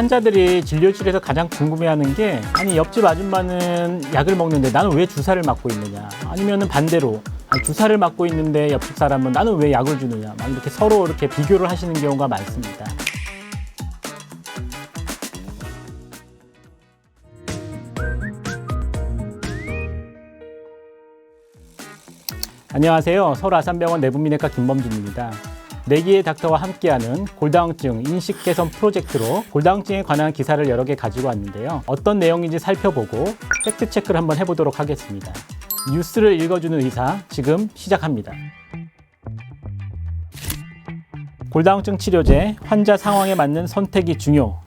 환자들이 진료실에서 가장 궁금해하는 게 아니 옆집 아줌마는 약을 먹는데 나는 왜 주사를 맞고 있느냐, 아니면은 반대로 아니, 주사를 맞고 있는데 옆집 사람은 나는 왜 약을 주느냐, 막 이렇게 서로 이렇게 비교를 하시는 경우가 많습니다. 안녕하세요. 서울 아산병원 내분비내과 김범준입니다. 내기의 닥터와 함께하는 골다공증 인식 개선 프로젝트로 골다공증에 관한 기사를 여러 개 가지고 왔는데요. 어떤 내용인지 살펴보고 팩트 체크를 한번 해보도록 하겠습니다. 뉴스를 읽어주는 의사, 지금 시작합니다. 골다공증 치료제, 환자 상황에 맞는 선택이 중요.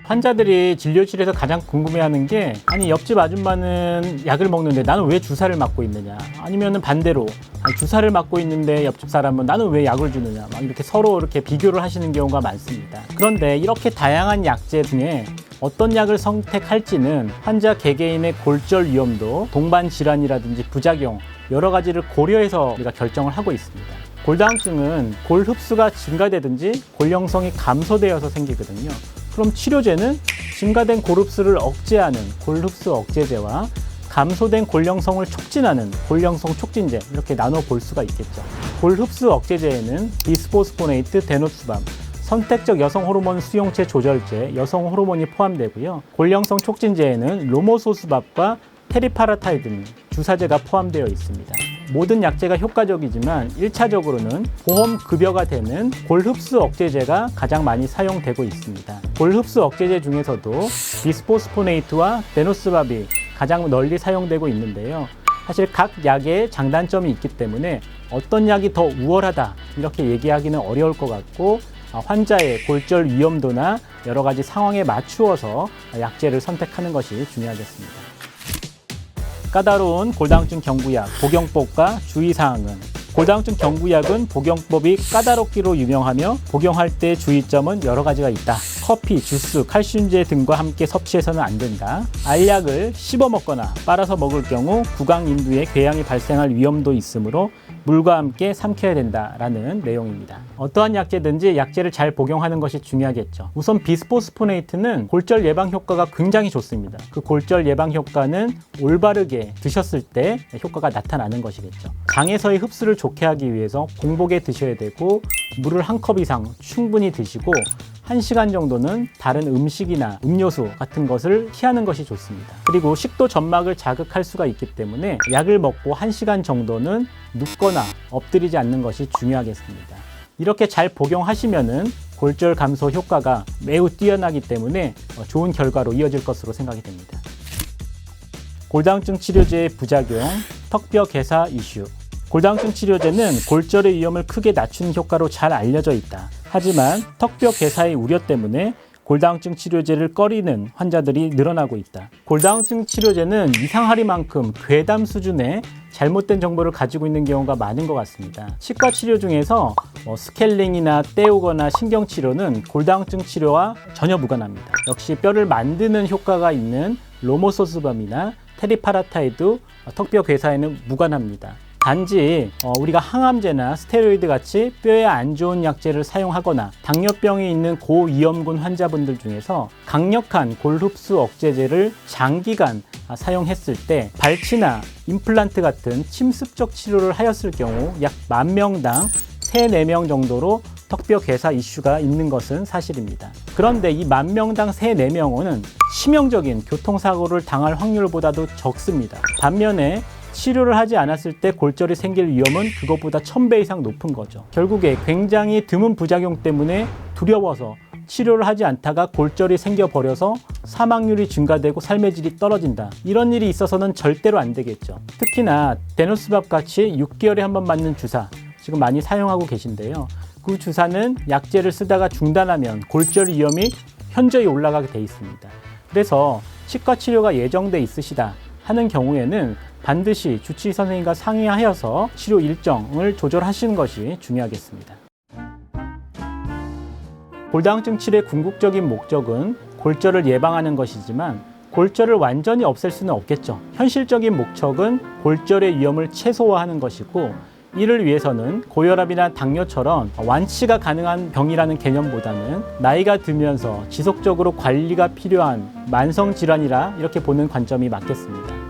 환자들이 진료실에서 가장 궁금해하는 게 아니 옆집 아줌마는 약을 먹는데 나는 왜 주사를 맞고 있느냐, 아니면은 반대로 아니, 주사를 맞고 있는데 옆집 사람은 나는 왜 약을 주느냐, 막 이렇게 서로 이렇게 비교를 하시는 경우가 많습니다. 그런데 이렇게 다양한 약제 중에 어떤 약을 선택할지는 환자 개개인의 골절 위험도, 동반 질환이라든지 부작용 여러 가지를 고려해서 우리가 결정을 하고 있습니다. 골다공증은 골 흡수가 증가되든지 골 형성이 감소되어서 생기거든요. 그럼 치료제는 증가된 골 흡수를 억제하는 골 흡수 억제제와 감소된 골 형성을 촉진하는 골 형성 촉진제, 이렇게 나눠 볼 수가 있겠죠. 골 흡수 억제제에는 비스포스포네이트, 데노스밤, 선택적 여성 호르몬 수용체 조절제, 여성 호르몬이 포함되고요. 골 형성 촉진제에는 로모소스밥과 테리파라타이드 등 주사제가 포함되어 있습니다. 모든 약제가 효과적이지만 1차적으로는 보험 급여가 되는 골 흡수 억제제가 가장 많이 사용되고 있습니다. 골 흡수 억제제 중에서도 비스포스포네이트와 데노스밥이 가장 널리 사용되고 있는데요. 사실 각 약에 장단점이 있기 때문에 어떤 약이 더 우월하다 이렇게 얘기하기는 어려울 것 같고, 환자의 골절 위험도나 여러 가지 상황에 맞추어서 약제를 선택하는 것이 중요하겠습니다. 까다로운 골다공증 경구약, 복용법과 주의사항은, 골다공증 경구약은 복용법이 까다롭기로 유명하며 복용할 때 주의점은 여러 가지가 있다. 커피, 주스, 칼슘제 등과 함께 섭취해서는 안 된다. 알약을 씹어 먹거나 빨아서 먹을 경우 구강 인두에 궤양이 발생할 위험도 있으므로 물과 함께 삼켜야 된다라는 내용입니다. 어떠한 약제든지 약제를 잘 복용하는 것이 중요하겠죠. 우선 비스포스포네이트는 골절 예방 효과가 굉장히 좋습니다. 그 골절 예방 효과는 올바르게 드셨을 때 효과가 나타나는 것이겠죠. 장에서의 흡수를 좋게 하기 위해서 공복에 드셔야 되고, 물을 한 컵 이상 충분히 드시고 1시간 정도는 다른 음식이나 음료수 같은 것을 피하는 것이 좋습니다. 그리고 식도 점막을 자극할 수가 있기 때문에 약을 먹고 1시간 정도는 눕거나 엎드리지 않는 것이 중요하겠습니다. 이렇게 잘 복용하시면은 골절 감소 효과가 매우 뛰어나기 때문에 좋은 결과로 이어질 것으로 생각이 됩니다. 골다공증 치료제의 부작용, 턱뼈 괴사 이슈. 골다공증 치료제는 골절의 위험을 크게 낮추는 효과로 잘 알려져 있다. 하지만 턱뼈 괴사의 우려 때문에 골다공증 치료제를 꺼리는 환자들이 늘어나고 있다. 골다공증 치료제는 이상하리만큼 괴담 수준의 잘못된 정보를 가지고 있는 경우가 많은 것 같습니다. 치과 치료 중에서 스케일링이나 떼우거나 신경치료는 골다공증 치료와 전혀 무관합니다. 역시 뼈를 만드는 효과가 있는 로모소스밤이나 테리파라타이드, 턱뼈 괴사에는 무관합니다. 단지 우리가 항암제나 스테로이드 같이 뼈에 안 좋은 약제를 사용하거나 당뇨병이 있는 고위험군 환자분들 중에서 강력한 골 흡수 억제제를 장기간 사용했을 때 발치나 임플란트 같은 침습적 치료를 하였을 경우 약 10,000명당 3, 4명 정도로 턱뼈 괴사 이슈가 있는 것은 사실입니다. 그런데 이 10,000명당 3, 4명은 치명적인 교통사고를 당할 확률보다도 적습니다. 반면에 치료를 하지 않았을 때 골절이 생길 위험은 그것보다 1000배 이상 높은 거죠. 결국에 굉장히 드문 부작용 때문에 두려워서 치료를 하지 않다가 골절이 생겨버려서 사망률이 증가되고 삶의 질이 떨어진다. 이런 일이 있어서는 절대로 안 되겠죠. 특히나 데노스밥 같이 6개월에 한 번 맞는 주사, 지금 많이 사용하고 계신데요. 그 주사는 약제를 쓰다가 중단하면 골절 위험이 현저히 올라가게 돼 있습니다. 그래서 치과 치료가 예정돼 있으시다 하는 경우에는 반드시 주치의 선생님과 상의하여서 치료 일정을 조절하시는 것이 중요하겠습니다. 골다공증 치료의 궁극적인 목적은 골절을 예방하는 것이지만 골절을 완전히 없앨 수는 없겠죠. 현실적인 목적은 골절의 위험을 최소화하는 것이고, 이를 위해서는 고혈압이나 당뇨처럼 완치가 가능한 병이라는 개념보다는 나이가 들면서 지속적으로 관리가 필요한 만성 질환이라 이렇게 보는 관점이 맞겠습니다.